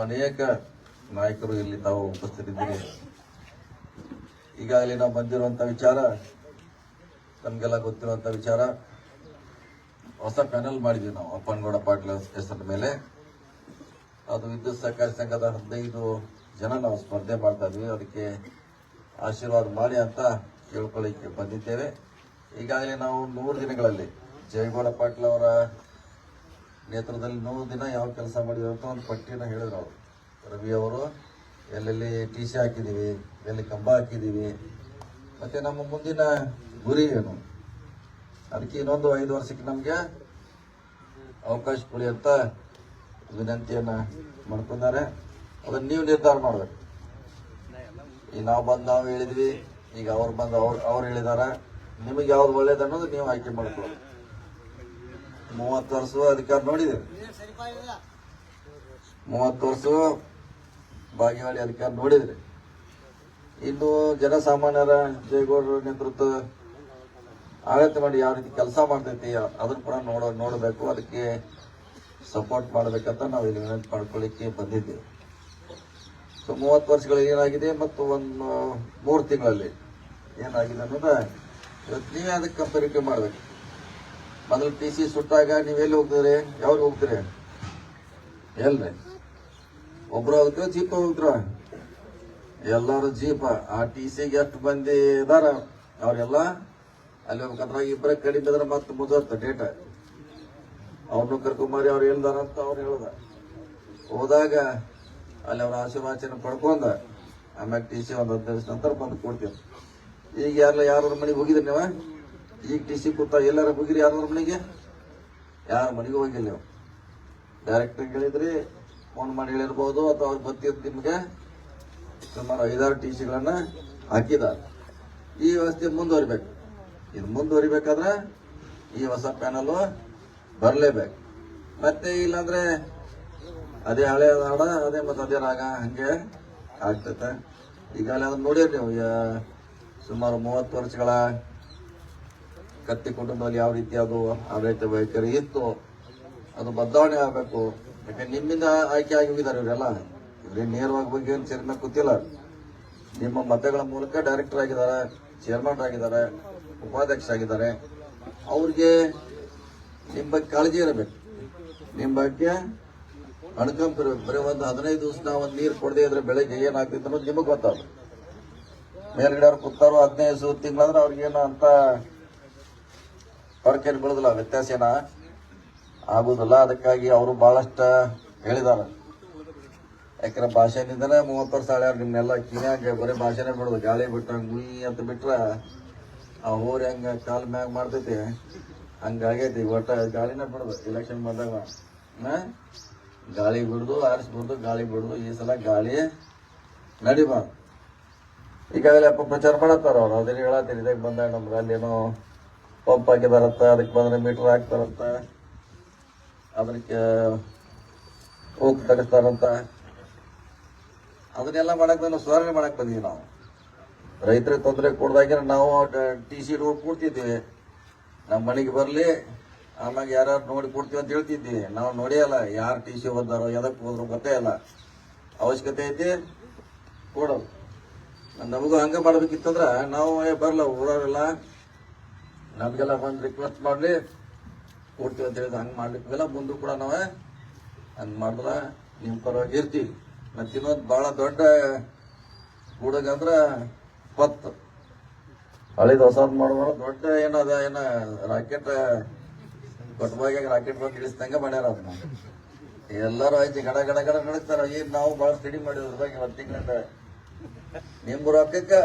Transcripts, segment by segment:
ಅನೇಕ ನಾಯಕರು ಇಲ್ಲಿ ತಾವು ಉಪಸ್ಥಿತಿದ್ದೀರಿ. ಈಗಾಗಲೇ ನಾವು ಬಂದಿರುವಂಥ ವಿಚಾರ ತಮಗೆಲ್ಲ ಗೊತ್ತಿರುವಂಥ ವಿಚಾರ. ಹೊಸ ಪ್ಯಾನಲ್ ಮಾಡಿದ್ವಿ ನಾವು ಅಪ್ಪನಗೌಡ ಪಾಟೀಲ್ ಹೆಸರ ಮೇಲೆ. ಅದು ವಿದ್ಯುತ್ ಸಹಕಾರಿ ಸಂಘದ 15 ಜನ ನಾವು ಸ್ಪರ್ಧೆ ಮಾಡ್ತಾ ಇದ್ವಿ. ಅದಕ್ಕೆ ಆಶೀರ್ವಾದ ಮಾಡಿ ಅಂತ ಕೇಳ್ಕೊಳ್ಳಿಕ್ಕೆ ಬಂದಿದ್ದೇವೆ. ಈಗಾಗಲೇ ನಾವು 100 ದಿನಗಳಲ್ಲಿ ಜಯಗೌಡ ಪಾಟೀಲ್ ಅವರ ನೇತೃತ್ವದಲ್ಲಿ 100 ದಿನ ಯಾವ ಕೆಲಸ ಮಾಡಿದ್ರು ಅಂತ ಒಂದು ಪಟ್ಟಿಯನ್ನು ಹೇಳಿದ್ರು ಅವರು. ರವಿ ಅವರು ಎಲ್ಲೆಲ್ಲಿ TC ಹಾಕಿದ್ದೀವಿ, ಎಲ್ಲಿ ಕಂಬ ಹಾಕಿದ್ದೀವಿ, ಮತ್ತು ನಮ್ಮ ಮುಂದಿನ ಗುರಿ ಏನು, ಅದಕ್ಕೆ ಇನ್ನೊಂದು 5 ವರ್ಷಕ್ಕೆ ನಮಗೆ ಅವಕಾಶ ಕೊಡಿ ಅಂತ ವಿನಂತಿಯನ್ನು ಮಾಡ್ಕೊಂಡಾರೆ. ಅದನ್ನು ನೀವು ನಿರ್ಧಾರ ಮಾಡಬೇಕು. ಈಗ ನಾವು ಹೇಳಿದ್ವಿ, ಈಗ ಅವ್ರು ಬಂದು ಅವ್ರು ಹೇಳಿದಾರೆ. ನಿಮಗೆ ಯಾವ್ದು ಒಳ್ಳೇದು ಅನ್ನೋದು ನೀವು ಆಯ್ಕೆ ಮಾಡ್ಕೊಳ್ಳಿ. 30 ವರ್ಷ ಅಧಿಕಾರ ನೋಡಿದ್ದೀರಿ, 30 ವರ್ಷ ಬಾಗೇವಾಡಿ ಅಧಿಕಾರ ನೋಡಿದ್ರಿ. ಇನ್ನು ಜನಸಾಮಾನ್ಯರ ಜಯಗೌಡರ ನೇತೃತ್ವ ಆಡಳಿತ ಮಾಡಿ ಯಾವ ರೀತಿ ಕೆಲಸ ಮಾಡ್ತೈತಿ ಅದನ್ನು ಕೂಡ ನೋಡಬೇಕು. ಅದಕ್ಕೆ ಸಪೋರ್ಟ್ ಮಾಡಬೇಕಂತ ನಾವು ಇಲ್ಲಿ ವಿನಂತಿ ಮಾಡ್ಕೊಳ್ಳಿಕ್ಕೆ ಬಂದಿದ್ದೇವೆ. ಸೊ 30 ವರ್ಷಗಳಲ್ಲಿ ಏನಾಗಿದೆ ಮತ್ತು ಒಂದು 3 ತಿಂಗಳಲ್ಲಿ ಏನಾಗಿದೆ ಅನ್ನೋದ ಇವತ್ತು ನೀವೇ ಅದಕ್ಕೆ ಕಂಪೇರಿಟಿವ್ ಮಾಡಬೇಕು. ಮೊದಲು TC ಸುಟ್ಟಾಗ ನೀವೆಲ್ಲಿ ಹೋಗ್ತೀರಿ, ಯಾವಾಗ ಹೋಗ್ತೀರಿ? ಎಲ್ರಿ ಒಬ್ರು ಹೋಗ್ತೀರ, ಜೀಪ್ ಹೋಗ್ತೀರ? ಎಲ್ಲರೂ ಜೀಪ. ಆ TCಗೆ ಎಷ್ಟು ಮಂದಿ ಇದಾರ ಅವ್ರೆಲ್ಲ ಅಲ್ಲಿ ಹೋಗ್ಬೇಕಂದ್ರೆ ಇಬ್ಬರ ಕಡಿಮೆ ಇದ್ರೆ ಮತ್ತೆ ಮುಗಿದತ್ತ ಡೇಟ. ಅವ್ರನ್ನು ಕರ್ಕೊಂಬರಿ ಅವ್ರು ಹೇಳ್ದಾರಂತ ಅವ್ರು ಹೇಳ್ದ. ಹೋದಾಗ ಅಲ್ಲಿ ಅವ್ರ ಆಶೀರ್ವಾಚನೆ ಪಡ್ಕೊಂಡ ಆಮ್ಯಾಗ TC ಒಂದು 15 ದಿವಸ ನಂತರ ಬಂದು ಕೊಡ್ತೀವಿ. ಈಗ ಯಾರ ಮನೆಗೆ ಹೋಗಿದ್ರಿ ನೀವು? ಈಗ TC ಕೂತ ಎಲ್ಲಾರ ಹೋಗಿರಿ? ಯಾರ ಮನೆಗೆ? ಯಾರ ಮನೆಗೆ ಹೋಗಿಲ್ಲ ನೀವು. ಡೈರೆಕ್ಟ್ ಹೇಳಿದ್ರಿ, ಫೋನ್ ಮಾಡಿ ಹೇಳಿರ್ಬೋದು, ಅಥವಾ ಅವ್ರಿಗೆ ಗೊತ್ತಿದ್ದು ನಿಮ್ಗೆ ಸುಮಾರು 5-6 TCಗಳನ್ನ ಹಾಕಿದ್ದಾರೆ. ಈ ವ್ಯವಸ್ಥೆ ಮುಂದುವರಿಬೇಕು. ಇದು ಮುಂದುವರಿಬೇಕಾದ್ರೆ ಈ ಹೊಸ ಪ್ಯಾನಲ್ ಬರಲೇಬೇಕು. ಮತ್ತೆ ಇಲ್ಲಾಂದ್ರೆ ಅದೇ ಹಳೆ ಹಾಡ ಅದೇ ಮತ್ತೆ ಅದೇ ರಾಗ ಹಂಗೆ ಆಗ್ತೈತೆ. ಈಗಾಗಲೇ ಅದನ್ನ ನೋಡಿರಿ ನೀವು. ಸುಮಾರು 30 ವರ್ಷಗಳ ಕತ್ತಿ ಕುಟುಂಬದಲ್ಲಿ ಯಾವ ರೀತಿ ಅದು ಆಡಳಿತ ವೈಖರಿ ಇತ್ತು ಅದು ಬದಲಾವಣೆ ಆಗಬೇಕು. ಯಾಕಂದ್ರೆ ನಿಮ್ಮಿಂದ ಆಯ್ಕೆ ಆಗಿ ಹೋಗಿದ್ದಾರೆ ಇವರೆಲ್ಲ. ಇವ್ರೇನು ನೇರವಾಗಿ ಬಗ್ಗೆ ಏನು ಚೇರ್ಮನ್ ಕೂತಿಲ್ಲ. ನಿಮ್ಮ ಮತಗಳ ಮೂಲಕ ಡೈರೆಕ್ಟರ್ ಆಗಿದ್ದಾರೆ, ಚೇರ್ಮನ್ ಆಗಿದ್ದಾರೆ, ಉಪಾಧ್ಯಕ್ಷರಾಗಿದ್ದಾರೆ. ಅವ್ರಿಗೆ ನಿಮ್ಮ ಬಗ್ಗೆ ಕಾಳಜಿ ಇರಬೇಕು, ನಿಮ್ಮ ಬಗ್ಗೆ ಅಣ್ಕಂಪ್ ಇರಬೇಕು. ಬರೀ ಒಂದು 15 ದಿವಸ ನಾವು ಒಂದು ನೀರು ಕೊಡದೇ ಇದ್ರೆ ಬೆಳಗ್ಗೆ ಏನಾಗ್ತಿತ್ತು ಅನ್ನೋದು ನಿಮಗೆ ಗೊತ್ತಾಗ. ಮೇಲ್ಗಡೆ ಅವ್ರು ಕೂತಾರೋ 15 ತಿಂಗಳಂದ್ರೆ ಅವ್ರಿಗೇನು ಅಂತ ಹೊರಕೇನು ಬೀಳುದಿಲ್ಲ, ವ್ಯತ್ಯಾಸ ಏನ ಆಗುದಿಲ್ಲ. ಅದಕ್ಕಾಗಿ ಅವರು ಬಹಳಷ್ಟು ಹೇಳಿದಾರೆ. ಯಾಕಂದ್ರೆ ಭಾಷೆನಿಂದನೇ 30 ವರ್ಷ ಆಳ್ಯಾರ. ನಿಮ್ನೆಲ್ಲ ಕಿನ್ಯಾಗ ಬರೀ ಭಾಷೆನೇ ಬಿಡೋದು. ಗಾಳಿ ಬಿಟ್ರೆ ಗುಯಿ ಅಂತ ಬಿಟ್ರೆ ಆ ಹೋರಿ ಹಂಗ ಕಾಲ್ ಮ್ಯಾಗ ಮಾಡ್ತೈತಿ, ಹಂಗಾಗೈತಿ. ಒಟ್ಟ ಗಾಳಿನೇ ಬಿಡೋದು. ಎಲೆಕ್ಷನ್ ಬಂದಾಗ ಗಾಳಿ ಬಿಡುದು, ಆರಿಸ್ಬಿಡುದು, ಗಾಳಿ ಬಿಡುದು. ಈ ಸಲ ಗಾಳಿ ನಡಿಬಾರ್ದು. ಈಗಾಗಲೇ ಪ್ರಚಾರ ಮಾಡತ್ತಾರ ಅವ್ರು. ಅದೇನು ಹೇಳತ್ತೀರಿ, ಇದಕ್ಕೆ ಬಂದಾಗ ನಮ್ಗೆ ಅಲ್ಲೇನೋ ಪಂಪ್ ಹಾಕಿದಾರಂತ, ಅದಕ್ಕೆ ಬಂದ್ರೆ ಮೀಟರ್ ಹಾಕ್ತಾರಂತ, ಅದಕ್ಕೆ ಹೋಗಿ ತೆಗಿಸ್ತಾರಂತ. ಅದನ್ನೆಲ್ಲ ಮಾಡಕ್ ಬಂದು ಸುಧಾರಣೆ ಮಾಡಕ್ ಬಂದೀವಿ ನಾವು. ರೈತರಿಗೆ ತೊಂದರೆ ಕೊಡ್ದಾಗೆ ನಾವು TC ಹೋಗಿ ಕೊಡ್ತಿದ್ವಿ. ನಮ್ಮ ಮನೆಗೆ ಬರಲಿ, ಆಮ್ಯಾಗ ಯಾರು ನೋಡಿ ಕೊಡ್ತೀವಿ ಅಂತ ಹೇಳ್ತಿದ್ವಿ. ನಾವು ನೋಡಿಯಲ್ಲ ಯಾರು TC ಓದಾರೋ ಎದಕ್ಕೆ ಹೋದ್ರು ಗೊತ್ತೇ ಇಲ್ಲ. ಅವಶ್ಯಕತೆ ಐತಿ ಕೊಡೋದು. ನಮಗೂ ಹಂಗೆ ಮಾಡ್ಬೇಕಿತ್ತಂದ್ರೆ ನಾವು ಬರಲ್ಲ ಊರವರೆಲ್ಲ ನಮಗೆಲ್ಲ ಬಂದು ರಿಕ್ವೆಸ್ಟ್ ಮಾಡಲಿ ಕೊಡ್ತೀವಿ ಅಂತ ಹೇಳಿದ್ರೆ ಹಂಗೆ ಮಾಡ್ಲಿಕ್ಕೆಲ್ಲ ಮುಂದೆ ಕೂಡ ನಾವೇ ಹಂಗೆ ಮಾಡಿದ್ರೆ ನಿಮ್ಮ ಪರವಾಗಿ ಇರ್ತೀವಿ. ಮತ್ತು ಇನ್ನೊಂದು ಭಾಳ ದೊಡ್ಡ ಹುಡುಗಂದ್ರೆ ಪತ್ತು ಹಳಿದ ಹೊಸದು ಮಾಡುವ ದೊಡ್ಡ ಏನದ ರಾಕೆಟ್ ಕೊಟ್ಟಬಾಗ ರಾಕೆಟ್ ಬಂದು ಇಳಿಸ್ದಂಗೆ ಮಾಡ್ಯಾರ. ಅದನ್ನ ಎಲ್ಲರೂ ಐತಿ ಗಡ ಗಡ ಗಡ ನಡೀತಾರ. ಏನು ನಾವು ಭಾಳ ಸ್ಟಡಿ ಮಾಡಿದ್ರ ಬಗ್ಗೆ 1 ತಿಂಗಳಿಂದ ನಿಮ್ಮ ರೊಕ್ಕಕ್ಕೆ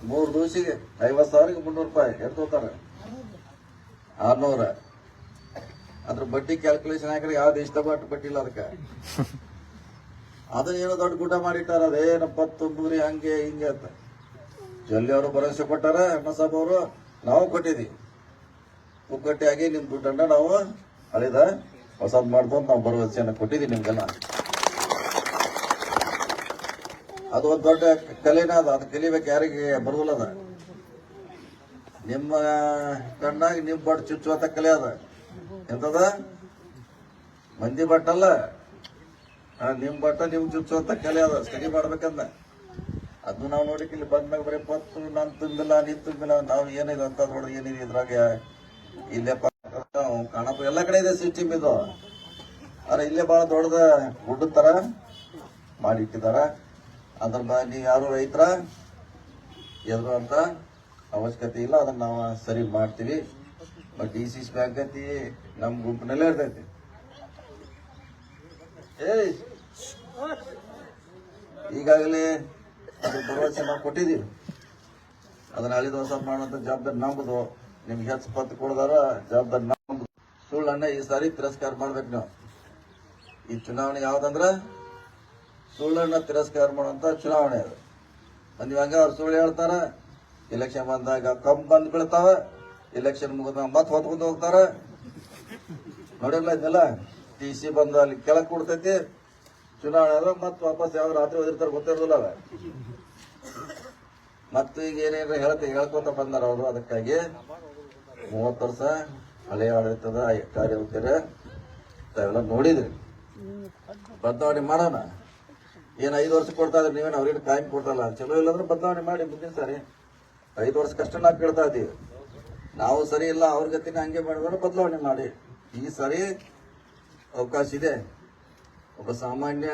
3 ದಿವಸಿಗೆ 50,000ಗೆ 300 ರೂಪಾಯಿ ಎಷ್ಟು ಹೋಗ್ತಾರೆ? 600. ಅದ್ರ ಬಡ್ಡಿ ಕ್ಯಾಲ್ಕುಲೇಷನ್ ಹಾಕಿದ್ರೆ ಯಾವ್ದು ಇಷ್ಟ ಪಟ್ಟು ಬಡ್ಡಿಲ್ಲ ಅದಕ್ಕೆ. ಅದನ್ನ ಏನೋ ದೊಡ್ಡ ಗುಡ್ಡ ಮಾಡಿಟ್ಟಾರ. ಅದೇನು 100 ಹಂಗೆ ಹಿಂಗೆ ಅಂತ ಜೊಲ್ಲೆ ಅವರು ಭರವಸೆ ಕೊಟ್ಟಾರ. ಅಣ್ಣಸಾಬ್ ಅವರು ನಾವು ಕೊಟ್ಟಿದ್ವಿ. ಪುಕ್ಕಟ್ಟಿಯಾಗಿ ನಿಮ್ ದುಡ್ಡನ್ನ ನಾವು ಹಳಿದ ಹೊಸದ್ ಮಾಡ್ಬೋದು ನಾವು ಭರವಸೆಯನ್ನು ಕೊಟ್ಟಿದ್ದೀವಿ ನಿಮ್ಗೆಲ್ಲ. ಅದು ಒಂದು ದೊಡ್ಡ ಕಲೆನ ಅದು ಕಲಿಬೇಕು. ಯಾರಿಗೆ ಬರುದಿಲ್ಲ ಅದ. ನಿಮ್ಮ ಕಣ್ಣಾಗಿ ನಿಮ್ ಬಟ್ ಚುಚ್ಚುವಂತ ಕಲೆ ಅದ. ಎಂತದ ಮಂದಿ ಬಟ್ಟಲ್ಲ, ನಿಮ್ ಬಟ್ಟ ನಿಮ್ ಚುಚ್ಚುವಂತ ಕಲೆ ಅದ ಸ್ಟಡಿ ಮಾಡ್ಬೇಕಂದ ಅದನ್ನ ನಾವು ನೋಡಿಕ್ ಇಲ್ಲಿ ಬಂದ್ಮ್ಯಾಗ ಬರೀ ಪತ್ತು ನಾನ್ ತುಂಬಿಲ್ಲ ನೀನ್ ತುಂಬಿಲ್ಲ ನಾವು ಏನಿದೆ ಅಂತ ನೋಡ್ರಿ ಏನಿದೆ ಇದ್ರಾಗ ಇಲ್ಲೇ ಕಾಣಪ್ಪ ಎಲ್ಲಾ ಕಡೆ ಇದೆ ಸಿಸ್ಟಮ್ ಇದು ಆದ್ರೆ ಇಲ್ಲೇ ಬಹಳ ದೊಡ್ಡದ ಗುಡ್ಡ ತರ ಮಾಡಿಟ್ಟಿದಾರ ಅದ್ರ ನೀವ್ ಯಾರು ರೈತರ ಎದ್ರು ಅಂತ ಅವಶ್ಯಕತೆ ಇಲ್ಲ ಅದನ್ನ ನಾವು ಸರಿ ಮಾಡ್ತೀವಿ ಬಟ್ DCC ಬ್ಯಾಂಕ್ ಐತಿ ನಮ್ ಗುಂಪಿನಲ್ಲೇ ಇರ್ತೈತಿ ಈಗಾಗಲೇ ಅದು ಭರವಸೆ ನಾವು ಕೊಟ್ಟಿದ್ದೀವಿ ಅದನ್ನ ಹಳಿದ ಹೊಸ ಮಾಡುವಂತ ಜವಾಬ್ದಾರಿ ನಮ್ಮದು ನಿಮ್ಗೆ ಹೆಚ್ಚು ಪತ್ತು ಕೊಡದಾರ ಜವಾಬ್ದಾರಿ ನಮ್ಮದು ಸುಳ್ಳನ್ನ ಈ ಸಾರಿ ತಿರಸ್ಕಾರ ಮಾಡ್ಬೇಕು ನಾವು ಈ ಚುನಾವಣೆ ಯಾವ್ದಂದ್ರ ಸುಳ್ಳನ್ನ ತಿರಸ್ಕಾರ ಮಾಡುವಂತ ಚುನಾವಣೆ ಅದು ನೀವ್ ಹಂಗ ಅವ್ರು ಸುಳ್ಳು ಹೇಳ್ತಾರ ಎಲೆಕ್ಷನ್ ಬಂದಾಗ ಕಮ್ಮಿ ಬಂದ್ ಬೀಳ್ತಾವ ಎಲೆಕ್ಷನ್ ಮುಗಿದ ಮತ್ ಹೊತ್ಕೊಂಡು ಹೋಗ್ತಾರ ನೋಡಿಲ್ಲ ಇದೆಲ್ಲ TC ಬಂದು ಅಲ್ಲಿ ಕೆಳಕ್ ಕೊಡ್ತೈತಿ ಚುನಾವಣೆ ಅದ ಮತ್ ವಾಪಸ್ ಯಾವ ರಾತ್ರಿ ಓದಿರ್ತಾರ ಗೊತ್ತಿರೋದಿಲ್ಲ ಮತ್ತ ಈಗ ಏನೇನು ಹೇಳ್ಕೊಂತ ಬಂದಾರ ಅವರು ಅದಕ್ಕಾಗಿ 30 ವರ್ಷ ಹಳೆಯ ಆಡಳಿತದ ಕಾರ್ಯವೈಖರಿ ತಾವೆಲ್ಲ ನೋಡಿದ್ರಿ ಬದಲಾವಣೆ ಮಾಡೋಣ ಏನ್ 5 ವರ್ಷ ಕೊಡ್ತಾ ಇದ್ರಿ ನೀವೇನು ಅವ್ರಿಗೆ ಟೈಮ್ ಕೊಡ್ತಲ್ಲ ಚಲೋ ಇಲ್ಲಾಂದ್ರೆ ಬದಲಾವಣೆ ಮಾಡಿ ಮುಂದಿನ ಸಾರಿ 5 ವರ್ಷ ಕಷ್ಟ ನಾವು ಕೇಳ್ತಾ ಇದೀವಿ ನಾವು ಸರಿ ಇಲ್ಲ ಅವ್ರ ಗತಿನ ಹಂಗೆ ಮಾಡಿದ್ರೆ ಬದಲಾವಣೆ ಮಾಡಿ ಈ ಸಾರಿ ಅವಕಾಶ ಇದೆ ಒಬ್ಬ ಸಾಮಾನ್ಯ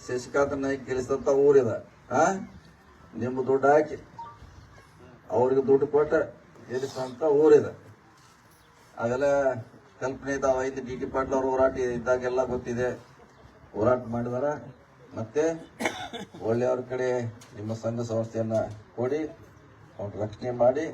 ಶಶಿಕಾಂತ್ ನಾಯ್ಕ ಗೆಲ್ಲಿಸಿದಂತ ಊರಿದೆ ನಿಮ್ಮ ದುಡ್ಡು ಹಾಕಿ ಅವ್ರಿಗೆ ದುಡ್ಡು ಕೊಟ್ಟ ಗೆಲ್ಲಿಸಿದಂತ ಊರಿದೆ ಅದೆಲ್ಲ ಕಲ್ಪನೆ ಇದಾವ 5 DT ಪಾಟೀಲ್ ಅವ್ರ ಹೋರಾಟ ಇದ್ದಾಗೆಲ್ಲ ಗೊತ್ತಿದೆ ಹೋರಾಟ ಮಾಡಿದಾರ ಮತ್ತೆ ಒಳ್ಳೆಯವ್ರ ಕಡೆ ನಿಮ್ಮ ಸಂಘ ಸಂಸ್ಥೆಯನ್ನ ಕೊಡಿ ಅವ್ರ ರಕ್ಷಣೆ ಮಾಡಿ